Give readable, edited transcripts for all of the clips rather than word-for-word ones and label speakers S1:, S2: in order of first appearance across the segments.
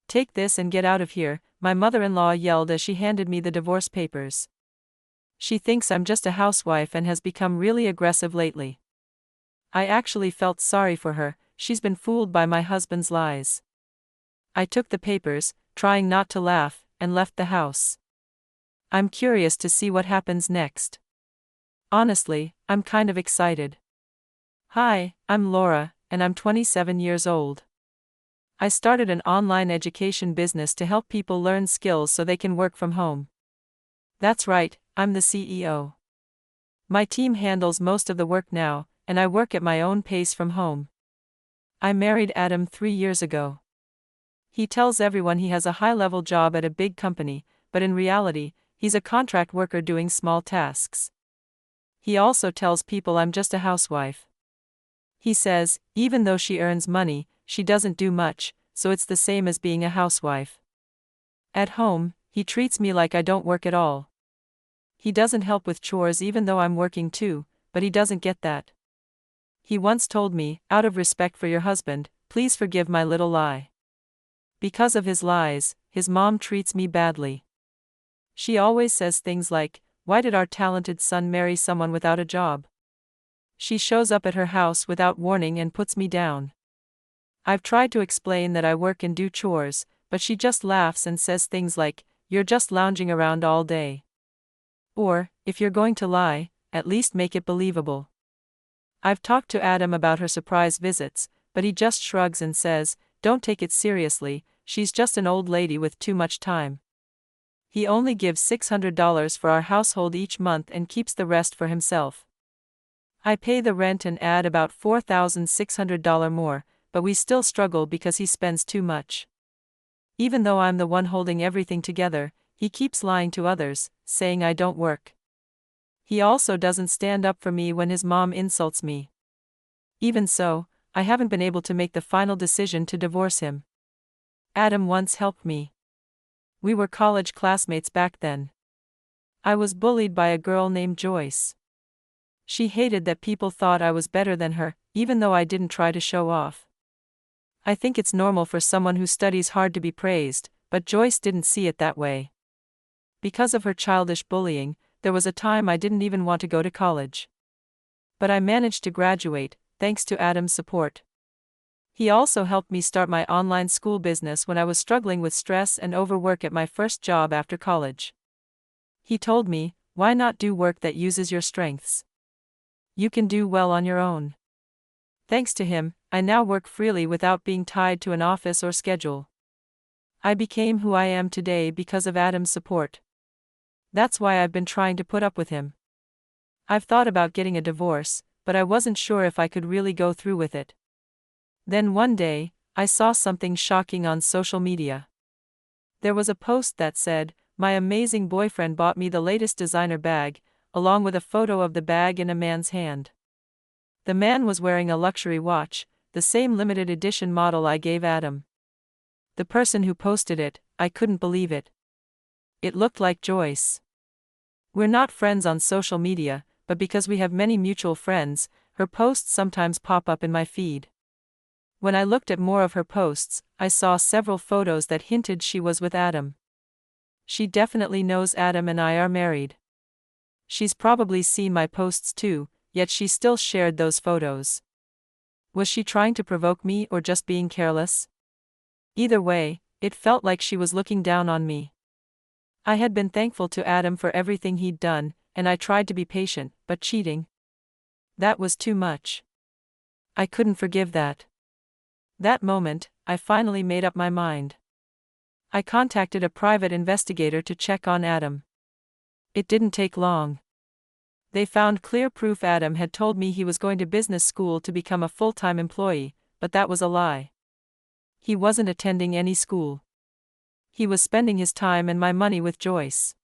S1: "Take this and get out of here," my mother-in-law yelled as she handed me the divorce papers. She thinks I'm just a housewife and has become really aggressive lately. I actually felt sorry for her. She's been fooled by my husband's lies. I took the papers, trying not to laugh, and left the house. I'm curious to see what happens next. Honestly, I'm kind of excited. Hi, I'm Laura, and I'm 27 years old. I started an online education business to help people learn skills so they can work from home. That's right, I'm the CEO. My team handles most of the work now, and I work at my own pace from home. I married Adam 3 years ago. He tells everyone he has a high-level job at a big company, but in reality, he's a contract worker doing small tasks. He also tells people I'm just a housewife. He says, even though she earns money, she doesn't do much, so it's the same as being a housewife. At home, he treats me like I don't work at all. He doesn't help with chores even though I'm working too, but he doesn't get that. He once told me, out of respect for your husband, please forgive my little lie. Because of his lies, his mom treats me badly. She always says things like, why did our talented son marry someone without a job? She shows up at her house without warning and puts me down. I've tried to explain that I work and do chores, but she just laughs and says things like, you're just lounging around all day. Or, if you're going to lie, at least make it believable. I've talked to Adam about her surprise visits, but he just shrugs and says, don't take it seriously, she's just an old lady with too much time. He only gives $600 for our household each month and keeps the rest for himself. I pay the rent and add about $4,600 more, but we still struggle because he spends too much. Even though I'm the one holding everything together, he keeps lying to others, saying I don't work. He also doesn't stand up for me when his mom insults me. Even so, I haven't been able to make the final decision to divorce him. Adam once helped me. We were college classmates back then. I was bullied by a girl named Joyce. She hated that people thought I was better than her, even though I didn't try to show off. I think it's normal for someone who studies hard to be praised, but Joyce didn't see it that way. Because of her childish bullying, there was a time I didn't even want to go to college. But I managed to graduate, thanks to Adam's support. He also helped me start my online school business when I was struggling with stress and overwork at my first job after college. He told me, why not do work that uses your strengths? You can do well on your own. Thanks to him, I now work freely without being tied to an office or schedule. I became who I am today because of Adam's support. That's why I've been trying to put up with him. I've thought about getting a divorce, but I wasn't sure if I could really go through with it. Then one day, I saw something shocking on social media. There was a post that said, my amazing boyfriend bought me the latest designer bag, along with a photo of the bag in a man's hand. The man was wearing a luxury watch, the same limited edition model I gave Adam. The person who posted it, I couldn't believe it. It looked like Joyce. We're not friends on social media, but because we have many mutual friends, her posts sometimes pop up in my feed. When I looked at more of her posts, I saw several photos that hinted she was with Adam. She definitely knows Adam and I are married. She's probably seen my posts too, yet she still shared those photos. Was she trying to provoke me or just being careless? Either way, it felt like she was looking down on me. I had been thankful to Adam for everything he'd done, and I tried to be patient, but cheating? That was too much. I couldn't forgive that. That moment, I finally made up my mind. I contacted a private investigator to check on Adam. It didn't take long. They found clear proof Adam had told me he was going to business school to become a full-time employee, but that was a lie. He wasn't attending any school. He was spending his time and my money with Joyce.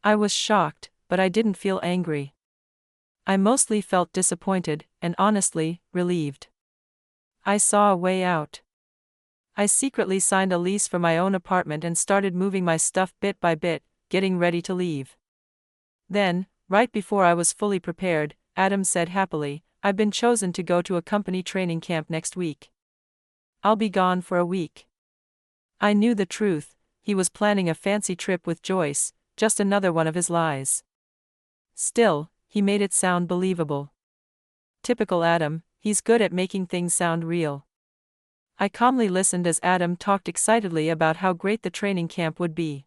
S1: I was shocked, but I didn't feel angry. I mostly felt disappointed, and honestly, relieved. I saw a way out. I secretly signed a lease for my own apartment and started moving my stuff bit by bit, getting ready to leave. Then, right before I was fully prepared, Adam said happily, I've been chosen to go to a company training camp next week. I'll be gone for a week. I knew the truth. He was planning a fancy trip with Joyce, just another one of his lies. Still, he made it sound believable. Typical Adam, he's good at making things sound real. I calmly listened as Adam talked excitedly about how great the training camp would be.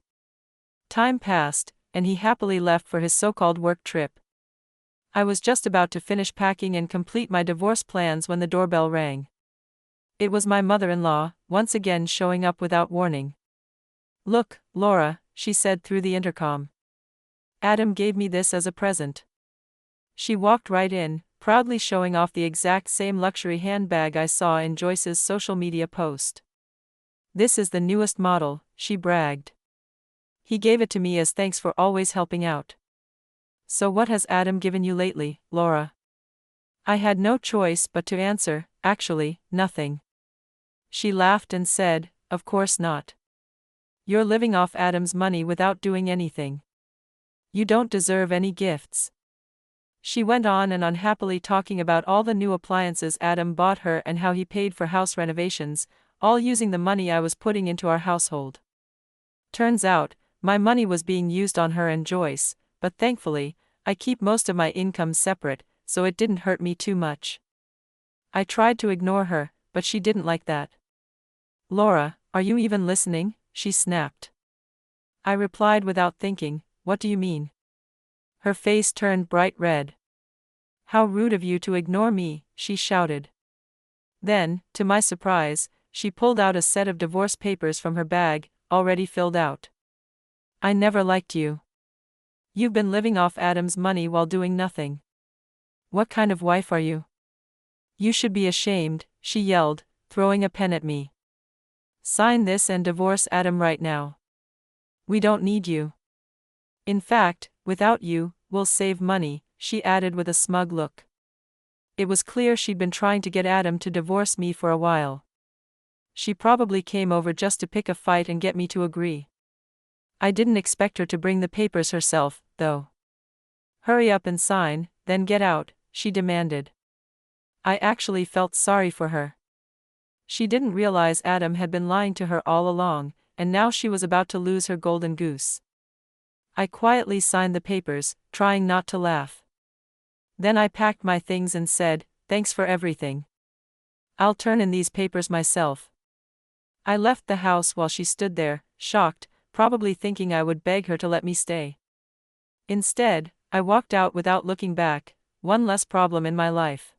S1: Time passed, and he happily left for his so-called work trip. I was just about to finish packing and complete my divorce plans when the doorbell rang. It was my mother-in-law, once again showing up without warning. "Look, Laura," she said through the intercom. "Adam gave me this as a present." She walked right in, proudly showing off the exact same luxury handbag I saw in Joyce's social media post. "This is the newest model," she bragged. "He gave it to me as thanks for always helping out." "So what has Adam given you lately, Laura?" I had no choice but to answer, "Actually, nothing." She laughed and said, "Of course not. You're living off Adam's money without doing anything. You don't deserve any gifts." She went on and unhappily talking about all the new appliances Adam bought her and how he paid for house renovations, all using the money I was putting into our household. Turns out, my money was being used on her and Joyce, but thankfully, I keep most of my income separate, so it didn't hurt me too much. I tried to ignore her, but she didn't like that. "Laura, are you even listening?" she snapped. I replied without thinking, "What do you mean?" Her face turned bright red. "How rude of you to ignore me," she shouted. Then, to my surprise, she pulled out a set of divorce papers from her bag, already filled out. "I never liked you. You've been living off Adam's money while doing nothing. What kind of wife are you? You should be ashamed," she yelled, throwing a pen at me. "Sign this and divorce Adam right now. We don't need you. In fact, without you, we'll save money," she added with a smug look. It was clear she'd been trying to get Adam to divorce me for a while. She probably came over just to pick a fight and get me to agree. I didn't expect her to bring the papers herself, though. "Hurry up and sign, then get out," she demanded. I actually felt sorry for her. She didn't realize Adam had been lying to her all along, and now she was about to lose her golden goose. I quietly signed the papers, trying not to laugh. Then I packed my things and said, "Thanks for everything. I'll turn in these papers myself." I left the house while she stood there, shocked, probably thinking I would beg her to let me stay. Instead, I walked out without looking back, one less problem in my life.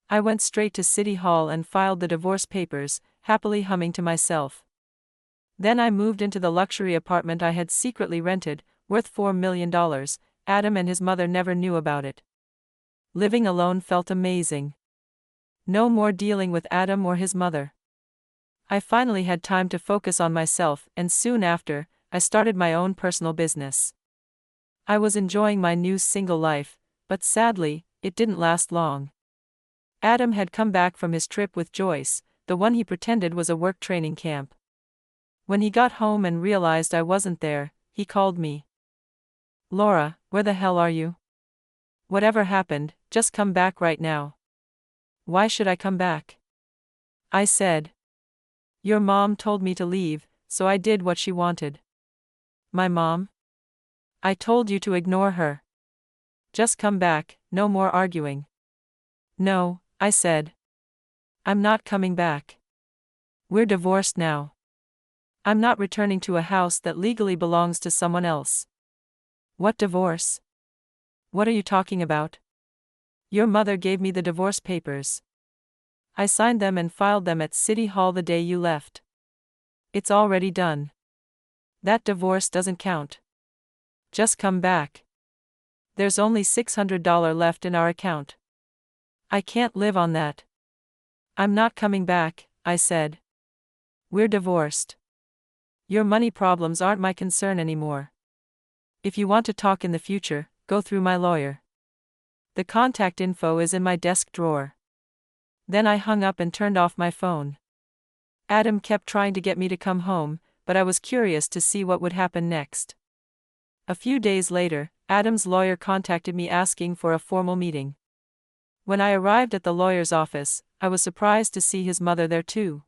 S1: I went straight to City Hall and filed the divorce papers, happily humming to myself. Then I moved into the luxury apartment I had secretly rented, worth $4 million. Adam and his mother never knew about it. Living alone felt amazing. No more dealing with Adam or his mother. I finally had time to focus on myself, and soon after, I started my own personal business. I was enjoying my new single life, but sadly, it didn't last long. Adam had come back from his trip with Joyce, the one he pretended was a work training camp. When he got home and realized I wasn't there, he called me. "Laura, where the hell are you? Whatever happened, just come back right now." "Why should I come back?" I said. "Your mom told me to leave, so I did what she wanted." "My mom? I told you to ignore her. Just come back, no more arguing." "No," I said. "I'm not coming back. We're divorced now. I'm not returning to a house that legally belongs to someone else." "What divorce? What are you talking about?" "Your mother gave me the divorce papers. I signed them and filed them at City Hall the day you left. It's already done. That divorce doesn't count. Just come back. There's only $600 left in our account. I can't live on that." "I'm not coming back," I said. "We're divorced. Your money problems aren't my concern anymore. If you want to talk in the future, go through my lawyer. The contact info is in my desk drawer." Then I hung up and turned off my phone. Adam kept trying to get me to come home, but I was curious to see what would happen next. A few days later, Adam's lawyer contacted me asking for a formal meeting. When I arrived at the lawyer's office, I was surprised to see his mother there too.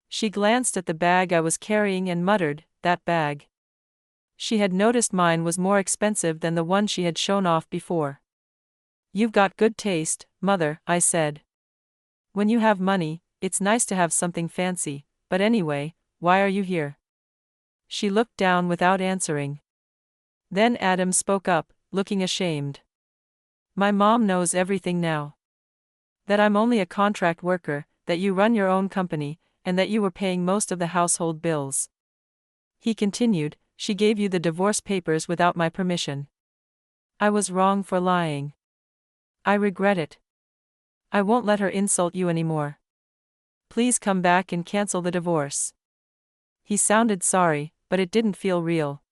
S1: She glanced at the bag I was carrying and muttered, "That bag." She had noticed mine was more expensive than the one she had shown off before. "You've got good taste, Mother," I said. "When you have money, it's nice to have something fancy, but anyway, why are you here?" She looked down without answering. Then Adam spoke up, looking ashamed. "My mom knows everything now. That I'm only a contract worker, that you run your own company, and that you were paying most of the household bills." He continued, "She gave you the divorce papers without my permission. I was wrong for lying. I regret it. I won't let her insult you anymore. Please come back and cancel the divorce." He sounded sorry, but it didn't feel real.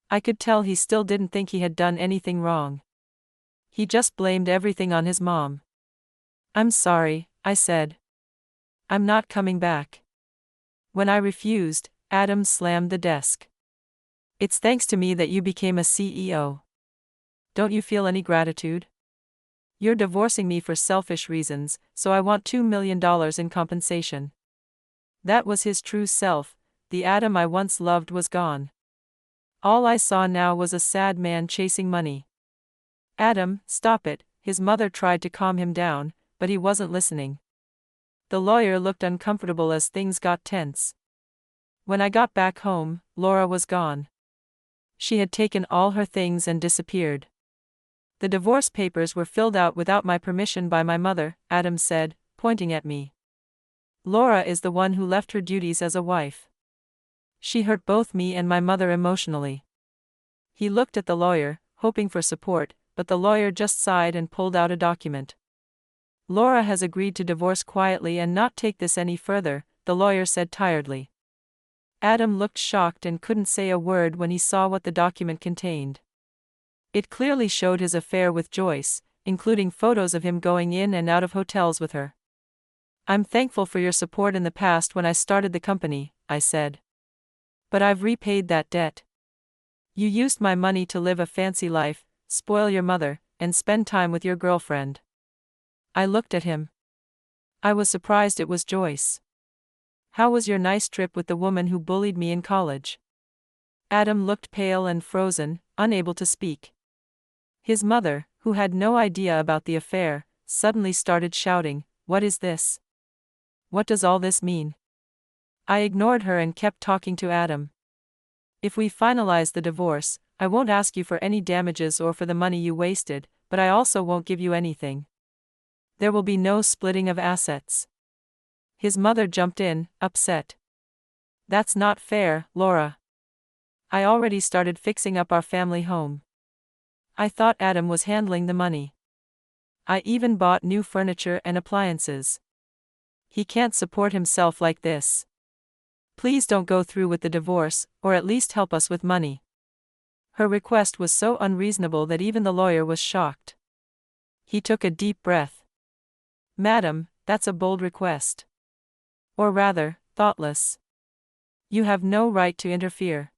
S1: I could tell he still didn't think he had done anything wrong. He just blamed everything on his mom. "I'm sorry," I said. "I'm not coming back." When I refused, Adam slammed the desk. "It's thanks to me that you became a CEO. Don't you feel any gratitude? You're divorcing me for selfish reasons, so I want $2 million in compensation." That was his true self. The Adam I once loved was gone. All I saw now was a sad man chasing money. "Adam, stop it," his mother tried to calm him down, but he wasn't listening. The lawyer looked uncomfortable as things got tense. When I got back home, Laura was gone. She had taken all her things and disappeared. "The divorce papers were filled out without my permission by my mother," Adam said, pointing at me. "Laura is the one who left her duties as a wife. She hurt both me and my mother emotionally." He looked at the lawyer, hoping for support, but the lawyer just sighed and pulled out a document. "Laura has agreed to divorce quietly and not take this any further," the lawyer said tiredly. Adam looked shocked and couldn't say a word when he saw what the document contained. It clearly showed his affair with Joyce, including photos of him going in and out of hotels with her. "I'm thankful for your support in the past when I started the company," I said. "But I've repaid that debt. You used my money to live a fancy life, spoil your mother, and spend time with your girlfriend." I looked at him. I was surprised it was Joyce. "How was your nice trip with the woman who bullied me in college?" Adam looked pale and frozen, unable to speak. His mother, who had no idea about the affair, suddenly started shouting, "What is this? What does all this mean?" I ignored her and kept talking to Adam. "If we finalize the divorce, I won't ask you for any damages or for the money you wasted, but I also won't give you anything. There will be no splitting of assets." His mother jumped in, upset. "That's not fair, Laura. I already started fixing up our family home. I thought Adam was handling the money. I even bought new furniture and appliances. He can't support himself like this. Please don't go through with the divorce, or at least help us with money." Her request was so unreasonable that even the lawyer was shocked. He took a deep breath. "Madam, that's a bold request. Or rather, thoughtless. You have no right to interfere.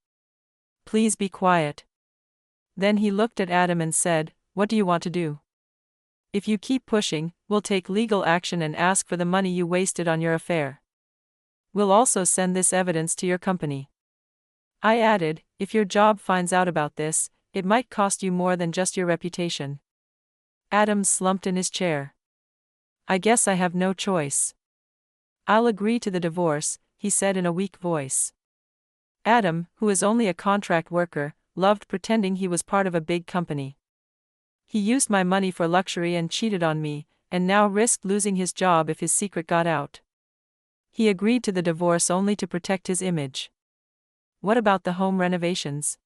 S1: Please be quiet." Then he looked at Adam and said, "What do you want to do? If you keep pushing, we'll take legal action and ask for the money you wasted on your affair. We'll also send this evidence to your company." I added, "If your job finds out about this, it might cost you more than just your reputation." Adam slumped in his chair. "I guess I have no choice. I'll agree to the divorce," he said in a weak voice. Adam, who is only a contract worker, loved pretending he was part of a big company. He used my money for luxury and cheated on me, and now risked losing his job if his secret got out. He agreed to the divorce only to protect his image. What about the home renovations?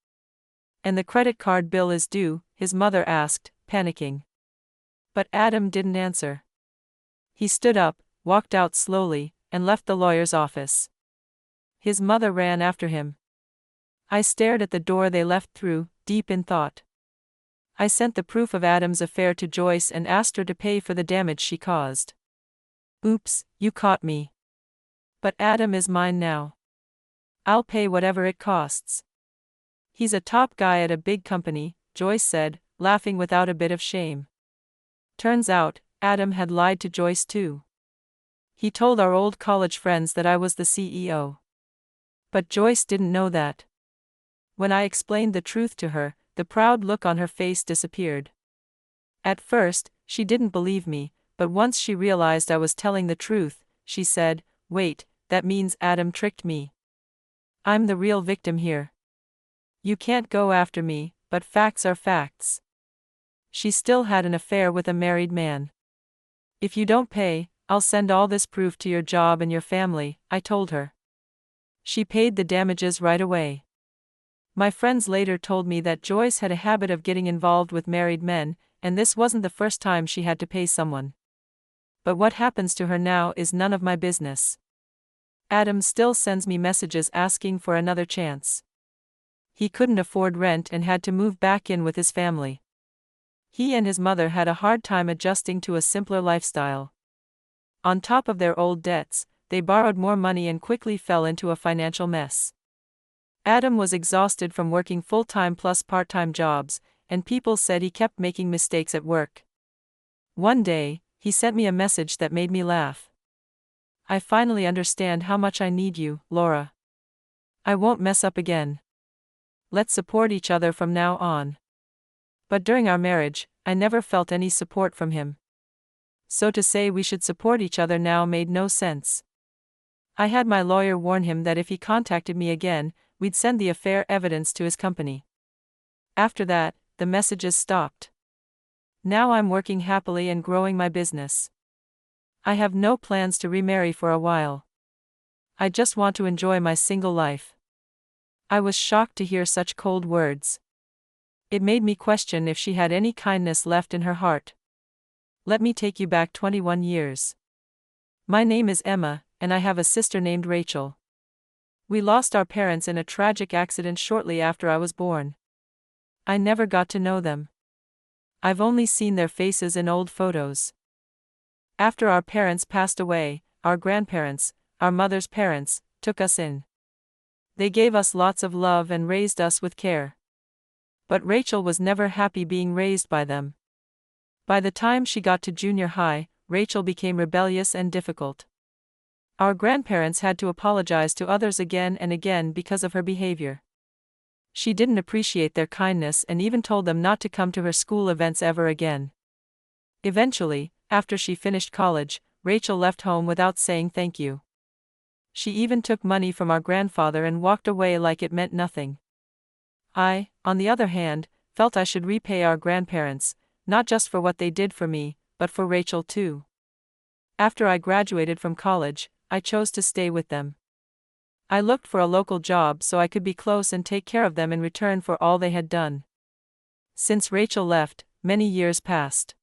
S1: And the credit card bill is due, his mother asked, panicking. But Adam didn't answer. He stood up, walked out slowly, and left the lawyer's office. His mother ran after him. I stared at the door they left through, deep in thought. I sent the proof of Adam's affair to Joyce and asked her to pay for the damage she caused. "Oops, you caught me. But Adam is mine now. I'll pay whatever it costs." "He's a top guy at a big company," Joyce said, laughing without a bit of shame. Turns out, Adam had lied to Joyce too. He told our old college friends that I was the CEO. But Joyce didn't know that. When I explained the truth to her, the proud look on her face disappeared. At first, she didn't believe me, but once she realized I was telling the truth, she said, "Wait, that means Adam tricked me. I'm the real victim here. You can't go after me, but facts are facts." She still had an affair with a married man. "If you don't pay, I'll send all this proof to your job and your family," I told her. She paid the damages right away. My friends later told me that Joyce had a habit of getting involved with married men, and this wasn't the first time she had to pay someone. But what happens to her now is none of my business. Adam still sends me messages asking for another chance. He couldn't afford rent and had to move back in with his family. He and his mother had a hard time adjusting to a simpler lifestyle. On top of their old debts, they borrowed more money and quickly fell into a financial mess. Adam was exhausted from working full-time plus part-time jobs, and people said he kept making mistakes at work. One day, he sent me a message that made me laugh. "I finally understand how much I need you, Laura. I won't mess up again. Let's support each other from now on." But during our marriage, I never felt any support from him. So to say we should support each other now made no sense. I had my lawyer warn him that if he contacted me again, we'd send the affair evidence to his company. After that, the messages stopped. Now I'm working happily and growing my business. I have no plans to remarry for a while. I just want to enjoy my single life. I was shocked to hear such cold words. It made me question if she had any kindness left in her heart. Let me take you back 21 years. My name is Emma, and I have a sister named Rachel. We lost our parents in a tragic accident shortly after I was born. I never got to know them. I've only seen their faces in old photos. After our parents passed away, our grandparents, our mother's parents, took us in. They gave us lots of love and raised us with care. But Rachel was never happy being raised by them. By the time she got to junior high, Rachel became rebellious and difficult. Our grandparents had to apologize to others again and again because of her behavior. She didn't appreciate their kindness and even told them not to come to her school events ever again. Eventually, after she finished college, Rachel left home without saying thank you. She even took money from our grandfather and walked away like it meant nothing. I, on the other hand, felt I should repay our grandparents, not just for what they did for me, but for Rachel too. After I graduated from college, I chose to stay with them. I looked for a local job so I could be close and take care of them in return for all they had done. Since Rachel left, many years passed.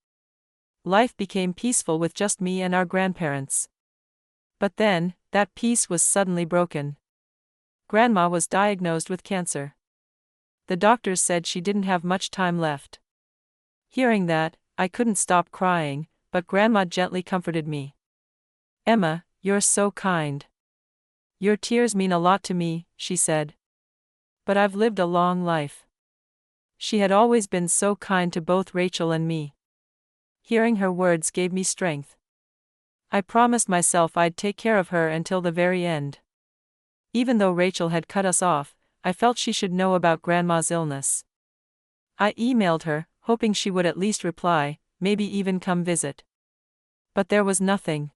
S1: Life became peaceful with just me and our grandparents. But then, that peace was suddenly broken. Grandma was diagnosed with cancer. The doctors said she didn't have much time left. Hearing that, I couldn't stop crying, but Grandma gently comforted me. "Emma, you're so kind. Your tears mean a lot to me," she said. "But I've lived a long life." She had always been so kind to both Rachel and me. Hearing her words gave me strength. I promised myself I'd take care of her until the very end. Even though Rachel had cut us off, I felt she should know about Grandma's illness. I emailed her, hoping she would at least reply, maybe even come visit. But there was nothing.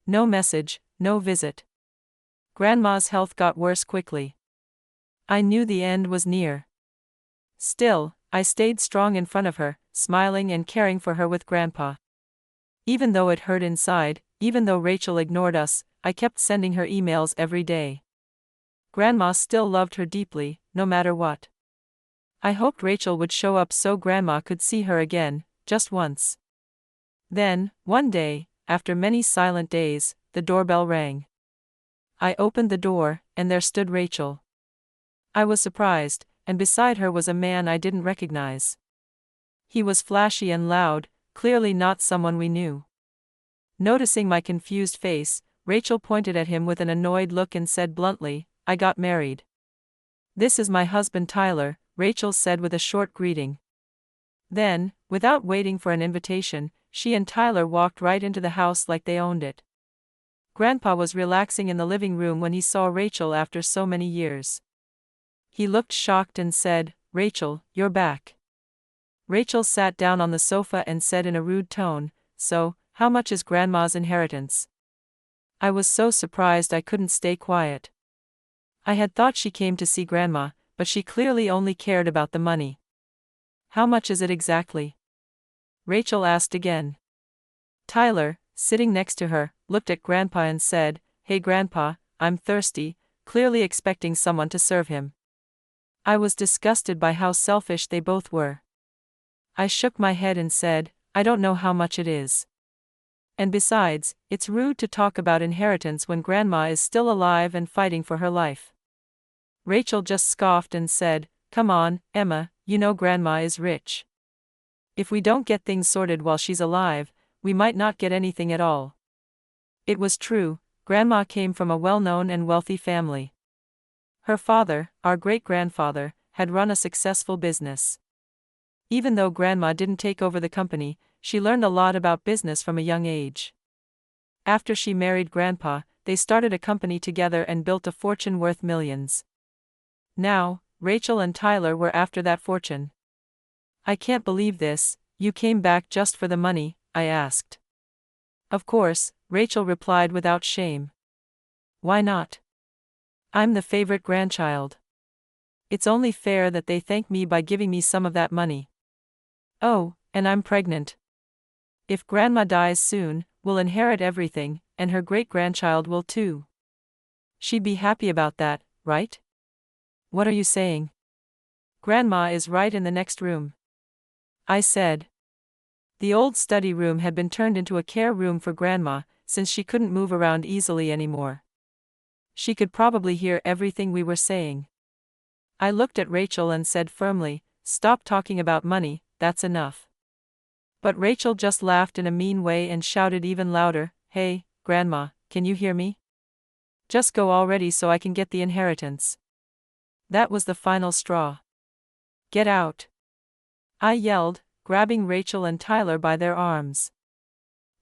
S1: No message, no visit. Grandma's health got worse quickly. I knew the end was near. Still, I stayed strong in front of her, smiling and caring for her with Grandpa. Even though it hurt inside, even though Rachel ignored us, I kept sending her emails every day. Grandma still loved her deeply, no matter what. I hoped Rachel would show up so Grandma could see her again, just once. Then, one day, after many silent days, the doorbell rang. I opened the door, and there stood Rachel. I was surprised, and beside her was a man I didn't recognize. He was flashy and loud, clearly not someone we knew. Noticing my confused face, Rachel pointed at him with an annoyed look and said bluntly, "I got married." "This is my husband Tyler," Rachel said with a short greeting. Then, without waiting for an invitation, she and Tyler walked right into the house like they owned it. Grandpa was relaxing in the living room when he saw Rachel after so many years. He looked shocked and said, "Rachel, you're back." Rachel sat down on the sofa and said in a rude tone, "So, how much is Grandma's inheritance?" I was so surprised I couldn't stay quiet. I had thought she came to see Grandma, but she clearly only cared about the money. "How much is it exactly?" Rachel asked again. Tyler, sitting next to her, looked at Grandpa and said, "Hey Grandpa, I'm thirsty," clearly expecting someone to serve him. I was disgusted by how selfish they both were. I shook my head and said, "I don't know how much it is. And besides, it's rude to talk about inheritance when Grandma is still alive and fighting for her life." Rachel just scoffed and said, "Come on, Emma, you know Grandma is rich. If we don't get things sorted while she's alive, we might not get anything at all." It was true, Grandma came from a well-known and wealthy family. Her father, our great-grandfather, had run a successful business. Even though Grandma didn't take over the company, she learned a lot about business from a young age. After she married Grandpa, they started a company together and built a fortune worth millions. Now, Rachel and Tyler were after that fortune. "I can't believe this, you came back just for the money?" I asked. "Of course," Rachel replied without shame. "Why not? I'm the favorite grandchild. It's only fair that they thank me by giving me some of that money. Oh, and I'm pregnant. If Grandma dies soon, we'll inherit everything, and her great-grandchild will too. She'd be happy about that, right?" "What are you saying?" "Grandma is right in the next room," I said. The old study room had been turned into a care room for Grandma, since she couldn't move around easily anymore. She could probably hear everything we were saying. I looked at Rachel and said firmly, "Stop talking about money, that's enough." But Rachel just laughed in a mean way and shouted even louder, "Hey, Grandma, can you hear me? Just go already so I can get the inheritance." That was the final straw. "Get out!" I yelled, grabbing Rachel and Tyler by their arms.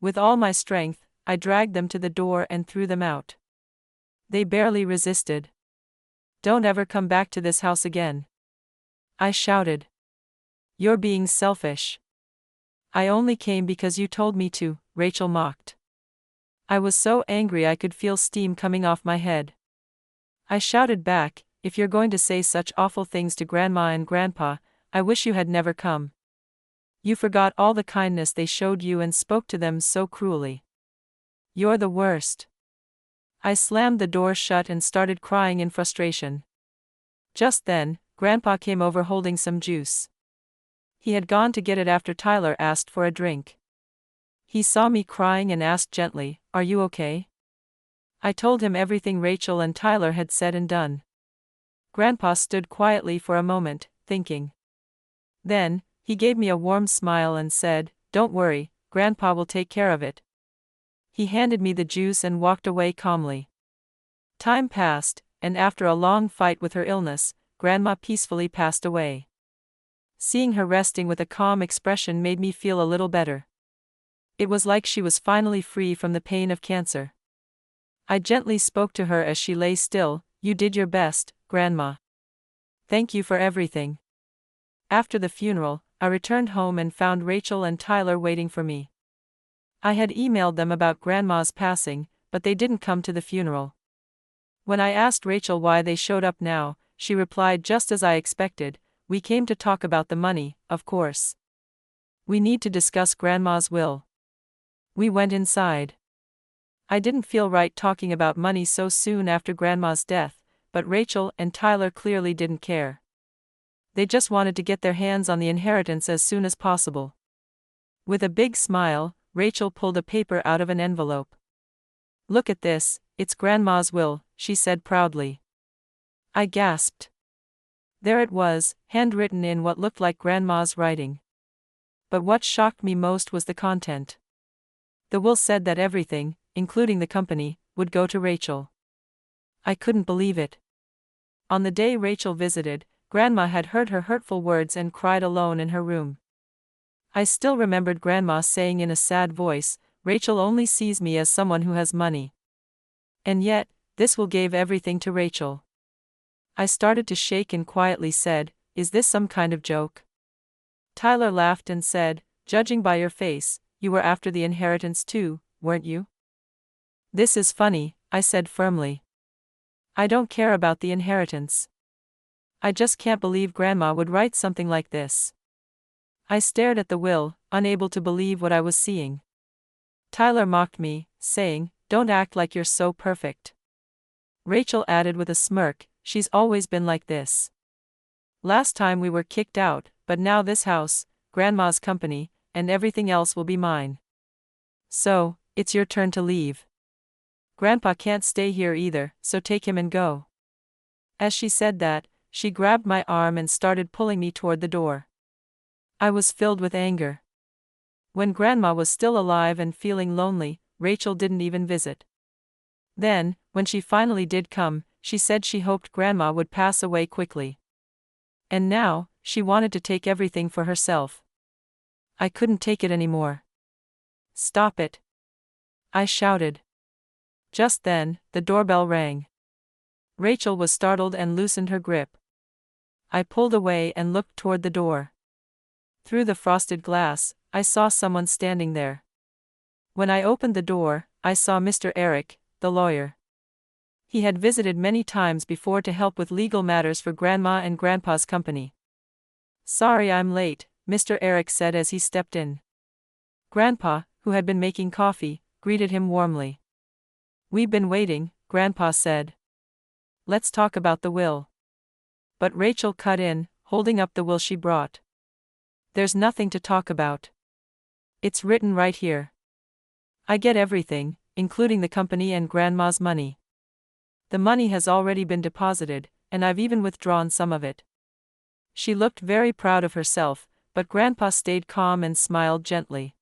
S1: With all my strength, I dragged them to the door and threw them out. They barely resisted. "Don't ever come back to this house again," I shouted. "You're being selfish." "I only came because you told me to," Rachel mocked. I was so angry I could feel steam coming off my head. I shouted back, "If you're going to say such awful things to Grandma and Grandpa, I wish you had never come. You forgot all the kindness they showed you and spoke to them so cruelly. You're the worst." I slammed the door shut and started crying in frustration. Just then, Grandpa came over holding some juice. He had gone to get it after Tyler asked for a drink. He saw me crying and asked gently, "Are you okay?" I told him everything Rachel and Tyler had said and done. Grandpa stood quietly for a moment, thinking. Then, he gave me a warm smile and said, "Don't worry, Grandpa will take care of it." He handed me the juice and walked away calmly. Time passed, and after a long fight with her illness, Grandma peacefully passed away. Seeing her resting with a calm expression made me feel a little better. It was like she was finally free from the pain of cancer. I gently spoke to her as she lay still, "You did your best, Grandma. Thank you for everything." After the funeral, I returned home and found Rachel and Tyler waiting for me. I had emailed them about Grandma's passing, but they didn't come to the funeral. When I asked Rachel why they showed up now, she replied just as I expected, "We came to talk about the money, of course. We need to discuss Grandma's will." We went inside. I didn't feel right talking about money so soon after Grandma's death, but Rachel and Tyler clearly didn't care. They just wanted to get their hands on the inheritance as soon as possible. With a big smile, Rachel pulled a paper out of an envelope. "Look at this, it's Grandma's will," she said proudly. I gasped. There it was, handwritten in what looked like Grandma's writing. But what shocked me most was the content. The will said that everything, including the company, would go to Rachel. I couldn't believe it. On the day Rachel visited, Grandma had heard her hurtful words and cried alone in her room. I still remembered Grandma saying in a sad voice, "Rachel only sees me as someone who has money. And yet, this will give everything to Rachel. I started to shake and quietly said, "Is this some kind of joke?" Tyler laughed and said, "Judging by your face, you were after the inheritance too, weren't you?" "This is funny," I said firmly. "I don't care about the inheritance. I just can't believe Grandma would write something like this." I stared at the will, unable to believe what I was seeing. Tyler mocked me, saying, "Don't act like you're so perfect." Rachel added with a smirk, "She's always been like this. Last time we were kicked out, but now this house, Grandma's company, and everything else will be mine. So, it's your turn to leave. Grandpa can't stay here either, so take him and go." As she said that, she grabbed my arm and started pulling me toward the door. I was filled with anger. When Grandma was still alive and feeling lonely, Rachel didn't even visit. Then, when she finally did come, she said she hoped Grandma would pass away quickly. And now, she wanted to take everything for herself. I couldn't take it anymore. "Stop it!" I shouted. Just then, the doorbell rang. Rachel was startled and loosened her grip. I pulled away and looked toward the door. Through the frosted glass, I saw someone standing there. When I opened the door, I saw Mr. Eric, the lawyer. He had visited many times before to help with legal matters for Grandma and Grandpa's company. "Sorry I'm late," Mr. Eric said as he stepped in. Grandpa, who had been making coffee, greeted him warmly. "We've been waiting," Grandpa said. "Let's talk about the will." But Rachel cut in, holding up the will she brought. "There's nothing to talk about. It's written right here. I get everything, including the company and Grandma's money. The money has already been deposited, and I've even withdrawn some of it." She looked very proud of herself, but Grandpa stayed calm and smiled gently.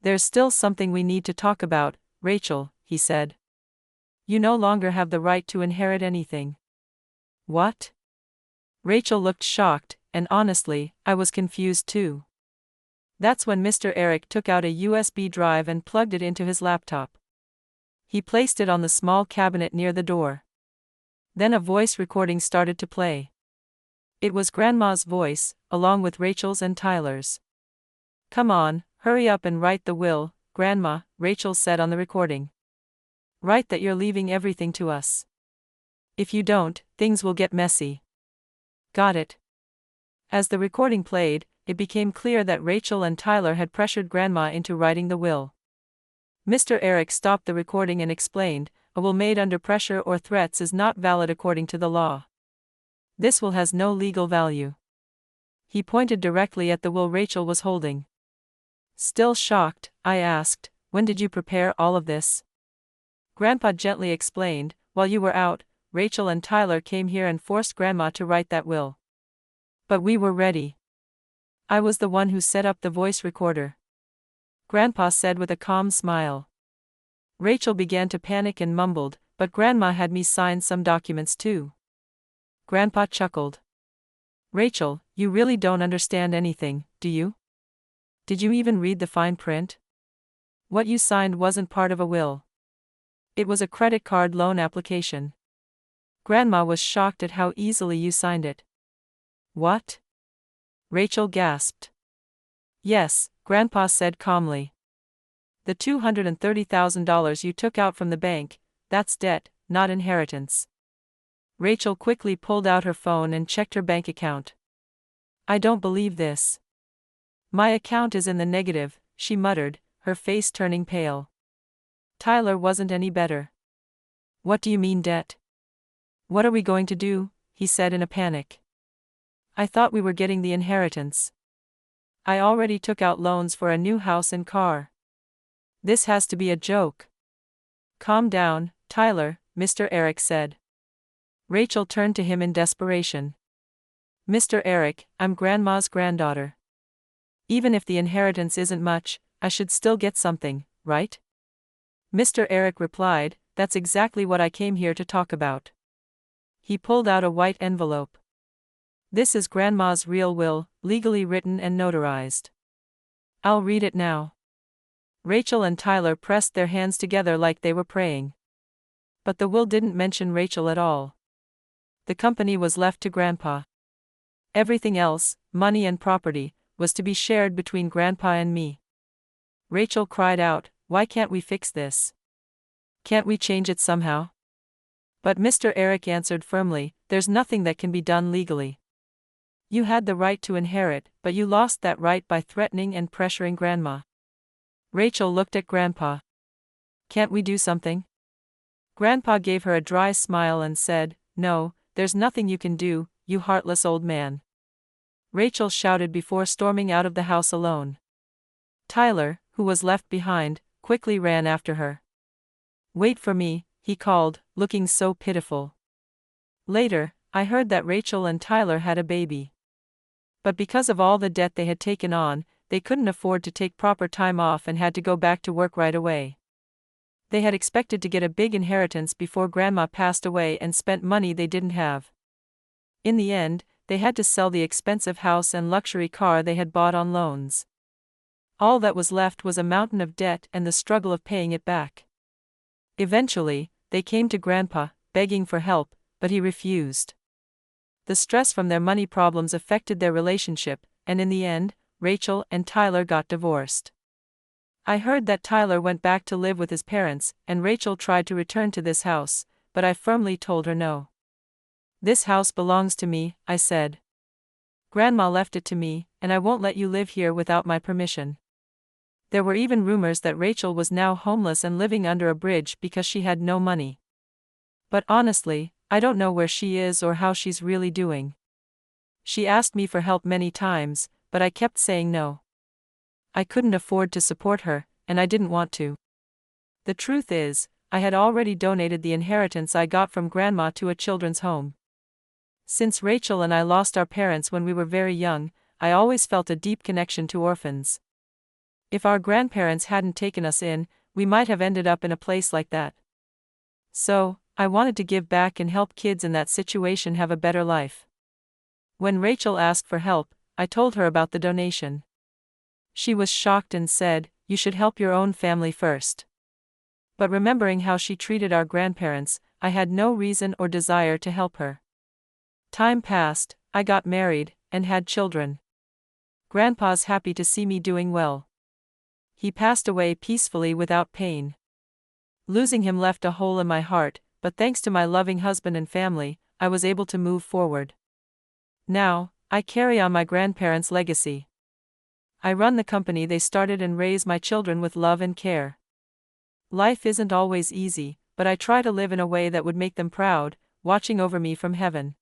S1: "There's still something we need to talk about, Rachel," he said. "You no longer have the right to inherit anything." "What?" Rachel looked shocked, and honestly, I was confused too. That's when Mr. Eric took out a USB drive and plugged it into his laptop. He placed it on the small cabinet near the door. Then a voice recording started to play. It was Grandma's voice, along with Rachel's and Tyler's. "Come on, hurry up and write the will, Grandma," Rachel said on the recording. "Write that you're leaving everything to us. If you don't, things will get messy." "Got it." As the recording played, it became clear that Rachel and Tyler had pressured Grandma into writing the will. Mr. Eric stopped the recording and explained, "A will made under pressure or threats is not valid according to the law. This will has no legal value." He pointed directly at the will Rachel was holding. Still shocked, I asked, "When did you prepare all of this?" Grandpa gently explained, "While you were out, Rachel and Tyler came here and forced Grandma to write that will. But we were ready. I was the one who set up the voice recorder," Grandpa said with a calm smile. Rachel began to panic and mumbled, "But Grandma had me sign some documents too." Grandpa chuckled. "Rachel, you really don't understand anything, do you? Did you even read the fine print? What you signed wasn't part of a will. It was a credit card loan application. Grandma was shocked at how easily you signed it." "What?" Rachel gasped. "Yes," Grandpa said calmly. "The $230,000 you took out from the bank, that's debt, not inheritance." Rachel quickly pulled out her phone and checked her bank account. "I don't believe this. My account is in the negative," she muttered, her face turning pale. Tyler wasn't any better. "What do you mean debt? What are we going to do?" he said in a panic. "I thought we were getting the inheritance. I already took out loans for a new house and car. This has to be a joke." "Calm down, Tyler," Mr. Eric said. Rachel turned to him in desperation. "Mr. Eric, I'm Grandma's granddaughter. Even if the inheritance isn't much, I should still get something, right?" Mr. Eric replied, "That's exactly what I came here to talk about." He pulled out a white envelope. "This is Grandma's real will, legally written and notarized. I'll read it now." Rachel and Tyler pressed their hands together like they were praying. But the will didn't mention Rachel at all. The company was left to Grandpa. Everything else, money and property, was to be shared between Grandpa and me. Rachel cried out, "Why can't we fix this? Can't we change it somehow?" But Mr. Eric answered firmly, "There's nothing that can be done legally. You had the right to inherit, but you lost that right by threatening and pressuring Grandma." Rachel looked at Grandpa. "Can't we do something?" Grandpa gave her a dry smile and said, "No, there's nothing you can do, you heartless old man." Rachel shouted before storming out of the house alone. Tyler, who was left behind, quickly ran after her. "Wait for me," he called, looking so pitiful. Later, I heard that Rachel and Tyler had a baby. But because of all the debt they had taken on, they couldn't afford to take proper time off and had to go back to work right away. They had expected to get a big inheritance before Grandma passed away and spent money they didn't have. In the end, they had to sell the expensive house and luxury car they had bought on loans. All that was left was a mountain of debt and the struggle of paying it back. Eventually, they came to Grandpa, begging for help, but he refused. The stress from their money problems affected their relationship, and in the end, Rachel and Tyler got divorced. I heard that Tyler went back to live with his parents, and Rachel tried to return to this house, but I firmly told her no. "This house belongs to me," I said. "Grandma left it to me, and I won't let you live here without my permission." There were even rumors that Rachel was now homeless and living under a bridge because she had no money. But honestly, I don't know where she is or how she's really doing. She asked me for help many times, but I kept saying no. I couldn't afford to support her, and I didn't want to. The truth is, I had already donated the inheritance I got from Grandma to a children's home. Since Rachel and I lost our parents when we were very young, I always felt a deep connection to orphans. If our grandparents hadn't taken us in, we might have ended up in a place like that. So, I wanted to give back and help kids in that situation have a better life. When Rachel asked for help, I told her about the donation. She was shocked and said, "You should help your own family first." But remembering how she treated our grandparents, I had no reason or desire to help her. Time passed, I got married, and had children. Grandpa's happy to see me doing well. He passed away peacefully without pain. Losing him left a hole in my heart, but thanks to my loving husband and family, I was able to move forward. Now, I carry on my grandparents' legacy. I run the company they started and raise my children with love and care. Life isn't always easy, but I try to live in a way that would make them proud, watching over me from heaven.